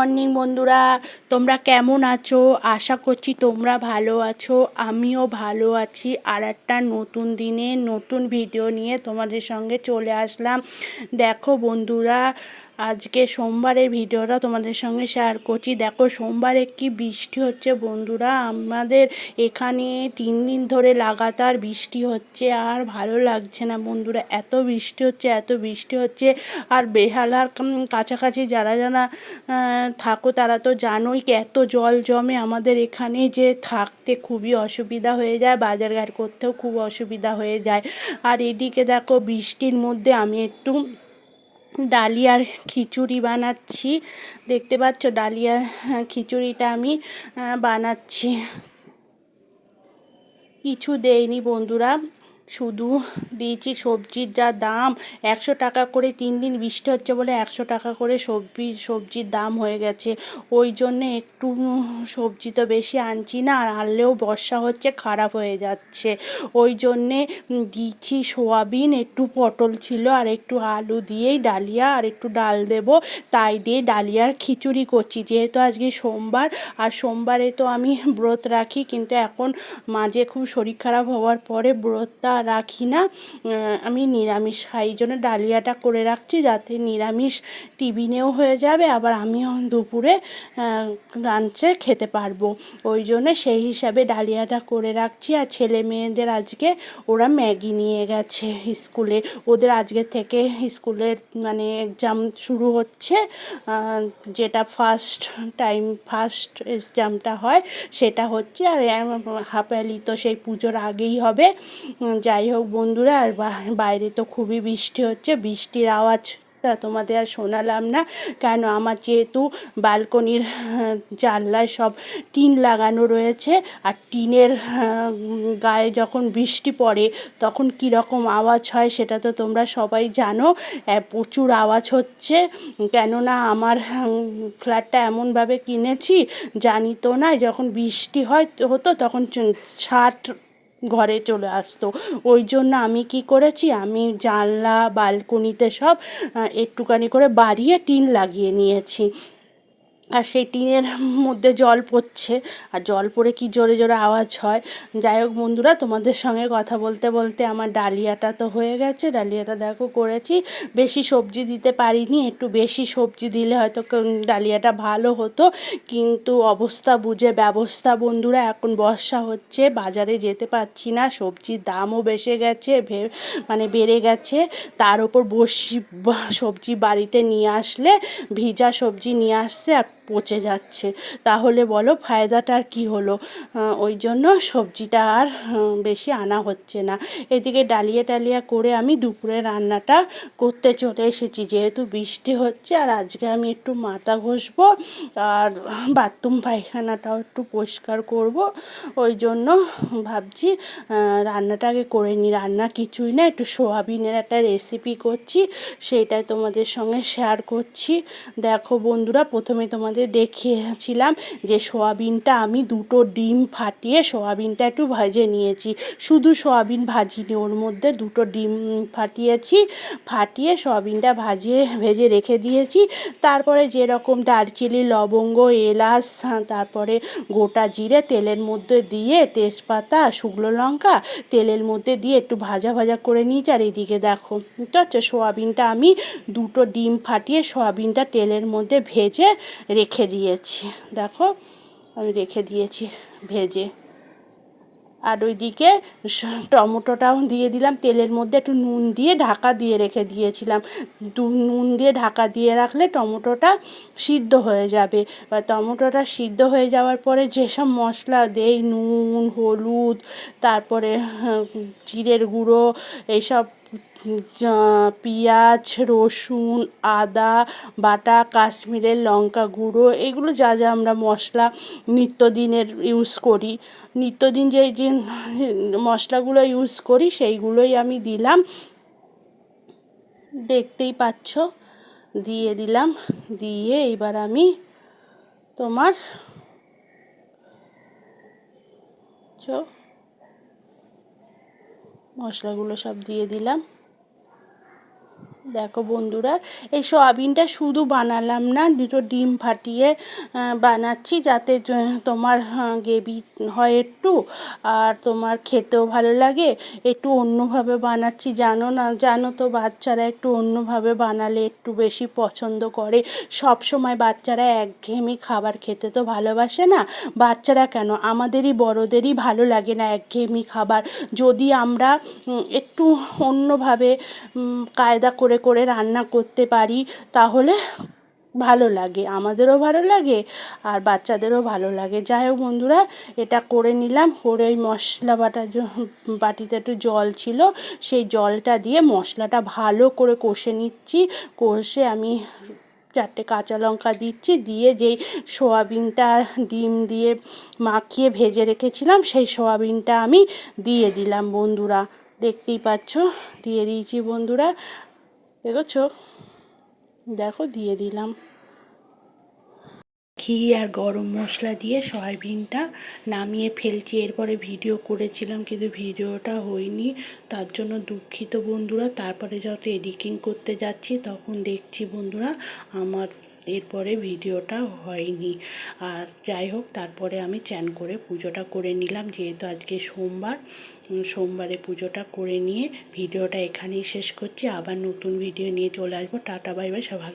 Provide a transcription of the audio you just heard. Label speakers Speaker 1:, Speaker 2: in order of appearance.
Speaker 1: Morning বন্ধুরা, তোমরা কেমন আছো? আশা করছি তোমরা ভালো আছো। আমিও ভালো আছি। আর একটা নতুন দিনে নতুন ভিডিও নিয়ে তোমাদের সঙ্গে চলে আসলাম। দেখো বন্ধুরা, আজকে সোমবারের ভিডিওটা তোমাদের সঙ্গে শেয়ার করছি। দেখো সোমবারে কি বৃষ্টি হচ্ছে বন্ধুরা। আমাদের এখানে 3 দিন ধরে লাগাতার বৃষ্টি হচ্ছে, আর ভালো লাগছে না বন্ধুরা। এত বৃষ্টি হচ্ছে। আর বেহালার কাছাকাছি যারা থাকো তারা তো জানোই এত জল জমে আমাদের এখানে, যে থাকতে খুবই অসুবিধা হয়ে যায়, বাজারঘাট করতেও খুব অসুবিধা হয়ে যায়। আর এদিকে দেখো বৃষ্টির মধ্যে আমি একটু ডালিয়ার খিচুড়ি বানাচ্ছি। দেখতে পাচ্ছ ডালিয়ার খিচুড়িটা আমি বানাচ্ছি। কিছু দেইনি বন্ধুরা, শুধু দিয়েছি সবজির যা দাম। 100 টাকা করে 3 দিন বৃষ্টি হচ্ছে বলে 100 টাকা করে সবজির দাম হয়ে গেছে। ওই জন্যে একটু সবজি তো বেশি আনছি না, আর আনলেও বর্ষা হচ্ছে, খারাপ হয়ে যাচ্ছে। ওই জন্যে দিচ্ছি সোয়াবিন, একটু পটল ছিল, আর একটু আলু দিয়েই ডালিয়া আর একটু ডাল দেব, তাই দিয়ে ডালিয়ার খিচুড়ি করছি। যেহেতু আজকে সোমবার, আর সোমবারে তো আমি ব্রত রাখি, কিন্তু এখন মাঝে খুব শরীর খারাপ হওয়ার পরে ব্রতটা রাখি না, আমি নিরামিষ খাই। এই জন্য ডালিয়াটা করে রাখছি, যাতে নিরামিষ টিফিনেও হয়ে যাবে, আবার আমিও দুপুরে লাঞ্চে খেতে পারবো। ওই জন্য সেই হিসাবে ডালিয়াটা করে রাখছি। আর ছেলে মেয়েদের আজকে ওরা ম্যাগি নিয়ে গেছে স্কুলে। ওদের আজকে থেকে স্কুলের মানে এক্সাম শুরু হচ্ছে, যেটা ফার্স্ট এক্সামটা হয় সেটা হচ্ছে। আর হাফ ইয়ারলি তো সেই পুজোর আগেই হবে। যাই হোক বন্ধুরা, আর বাইরে তো খুবই বৃষ্টি হচ্ছে। বৃষ্টির আওয়াজটা তোমাদের আর শোনালাম না, কেন আমার যেহেতু ব্যালকনির জানলায় সব টিন লাগানো রয়েছে, আর টিনের গায়ে যখন বৃষ্টি পড়ে তখন কীরকম আওয়াজ হয় সেটা তো তোমরা সবাই জানো। প্রচুর আওয়াজ হচ্ছে, কেননা আমার ফ্ল্যাটটা এমনভাবে কিনেছি, জানি তো না, যখন বৃষ্টি হতো তখন ছাদ ঘরে চলে আসতো। ওই জন্য আমি কি করেছি, আমি জানলা ব্যালকনিতে সব একটুখানি করে বাড়িয়ে টিন লাগিয়ে নিয়েছি। আর সেই টিনের মধ্যে জল পড়ছে, আর জল পড়ে কি জোরে জোরে আওয়াজ হয়। যাই হোক বন্ধুরা, তোমাদের সঙ্গে কথা বলতে বলতে আমার ডালিয়াটা তো হয়ে গেছে। ডালিয়াটা দেখো করেছি, বেশি সবজি দিতে পারিনি, একটু বেশি সবজি দিলে হয়তো ডালিয়াটা ভালো হতো, কিন্তু অবস্থা বুঝে ব্যবস্থা বন্ধুরা। এখন বর্ষা হচ্ছে, বাজারে যেতে পারছি না, সবজির দামও বেড়ে গেছে। তার উপর সবজি বাড়িতে নিয়ে আসলে, ভিজা সবজি নিয়ে আসছে আর পচে যাচ্ছে, তাহলে বলো ফায়দাটা আর কী হলো। ওই জন্য সবজিটা আর বেশি আনা হচ্ছে না। এদিকে ডালিয়া করে আমি দুপুরে রান্নাটা করতে চলে এসেছি। যেহেতু বৃষ্টি হচ্ছে, আর আজকে আমি একটু মাথা ঘষবো, আর বাথরুম পায়খানাটাও একটু পরিষ্কার করব। ওই জন্য ভাবছি রান্নাটা আগে করে নিই। রান্না কিছুই না, একটু সোয়াবিনের একটা রেসিপি করছি, সেইটাই তোমাদের সঙ্গে শেয়ার করছি। দেখো বন্ধুরা, প্রথমে তোমাদের দেখিয়েছিলাম যে সোয়াবিনটা আমি 2টো ডিম ফাটিয়ে সোয়াবিনটা একটু ভেজে নিয়েছি। শুধু সোয়াবিন ভাজিনি, ওর মধ্যে 2টো ডিম ফাটিয়ে সোয়াবিনটা ভেজে রেখে দিয়েছি। তারপরে যেরকম দারচিনি, লবঙ্গ, এলাচ, তারপরে গোটা জিরে তেলের মধ্যে দিয়ে, তেজপাতা, শুকনো লঙ্কা তেলের মধ্যে দিয়ে একটু ভাজা করে নিয়েছি। আর এদিকে দেখো, ঠিক আছে, সোয়াবিনটা আমি 2টো ডিম ফাটিয়ে সোয়াবিনটা তেলের মধ্যে ভেজে রেখে দিয়েছি। দেখো আমি রেখে দিয়েছি ভেজে। আর ওইদিকে টমেটোটাও দিয়ে দিলাম তেলের মধ্যে, একটু নুন দিয়ে ঢাকা দিয়ে রেখে দিয়েছিলাম। নুন দিয়ে ঢাকা দিয়ে রাখলে টমেটোটা সিদ্ধ হয়ে যাবে। এবার টমেটোটা সিদ্ধ হয়ে যাওয়ার পরে যেসব মশলা দেই, নুন, হলুদ, তারপরে জিরের গুঁড়ো, এইসব পেঁয়াজ, রসুন, আদা বাটা, কাশ্মীরের লঙ্কা গুঁড়ো, এগুলো যা যা আমরা মশলা নিত্যদিনের ইউজ করি, নিত্যদিন যে মশলাগুলো ইউজ করি সেইগুলোই আমি দিলাম। দেখতেই পাচ্ছ, দিয়ে দিলাম। দিয়ে এবার আমি তোমার মশলাগুলো সব দিয়ে দিলাম। দেখো বন্ধুরা, এই সয়াবিনটা শুধু বানালাম না, দুটো ডিম ফাটিয়ে বানাচ্ছি যাতে তোমার গ্রেভি হয় একটু, আর তোমার খেতেও ভালো লাগে। একটু অন্যভাবে বানাচ্ছি, জানো তো বাচ্চারা একটু অন্যভাবে বানালে একটু বেশি পছন্দ করে। সব সময় বাচ্চারা একঘেয়েমি খাবার খেতে তো ভালোবাসে না। বাচ্চারা কেন, আমাদেরই বড়োদেরই ভালো লাগে না একঘেয়েমি খাবার। যদি আমরা একটু অন্যভাবে কায়দা করে করে রান্না করতে পারি তাহলে ভালো লাগে, আমাদেরও ভালো লাগে আর বাচ্চাদেরও ভালো লাগে। যাই হোক বন্ধুরা, এটা করে নিলাম, করে ওই মশলা বাটিতে একটু জল ছিল, সেই জলটা দিয়ে মশলাটা ভালো করে কষে নিচ্ছি। কষে আমি 4টে কাঁচা লঙ্কা দিচ্ছি, দিয়ে যেই সয়াবিনটা ডিম দিয়ে মাখিয়ে ভেজে রেখেছিলাম সেই সয়াবিনটা আমি দিয়ে দিলাম বন্ধুরা। দেখতেই পাচ্ছ, দিয়ে দিয়েছি বন্ধুরা, দেখেছো, দেখো দিয়ে দিলাম। ঘি আর গরম মশলা দিয়ে সয়াবিনটা নামিয়ে ফেলছি। এরপরে ভিডিও করেছিলাম কিন্তু ভিডিওটা হয়নি, তার জন্য দুঃখিত বন্ধুরা। তারপরে যত এডিটিং করতে যাচ্ছি তখন দেখছি বন্ধুরা আমার এরপরে ভিডিওটা হয়নি। আর যাই হোক, তারপরে আমি চান করে পুজোটা করে নিলাম, যেহেতু আজকে সোমবারে পুজোটা করে নিয়ে ভিডিওটা এখানেই শেষ করছি। আবার নতুন ভিডিও নিয়ে চলে আসবো। টাটা বাই বাই, সব ভালো।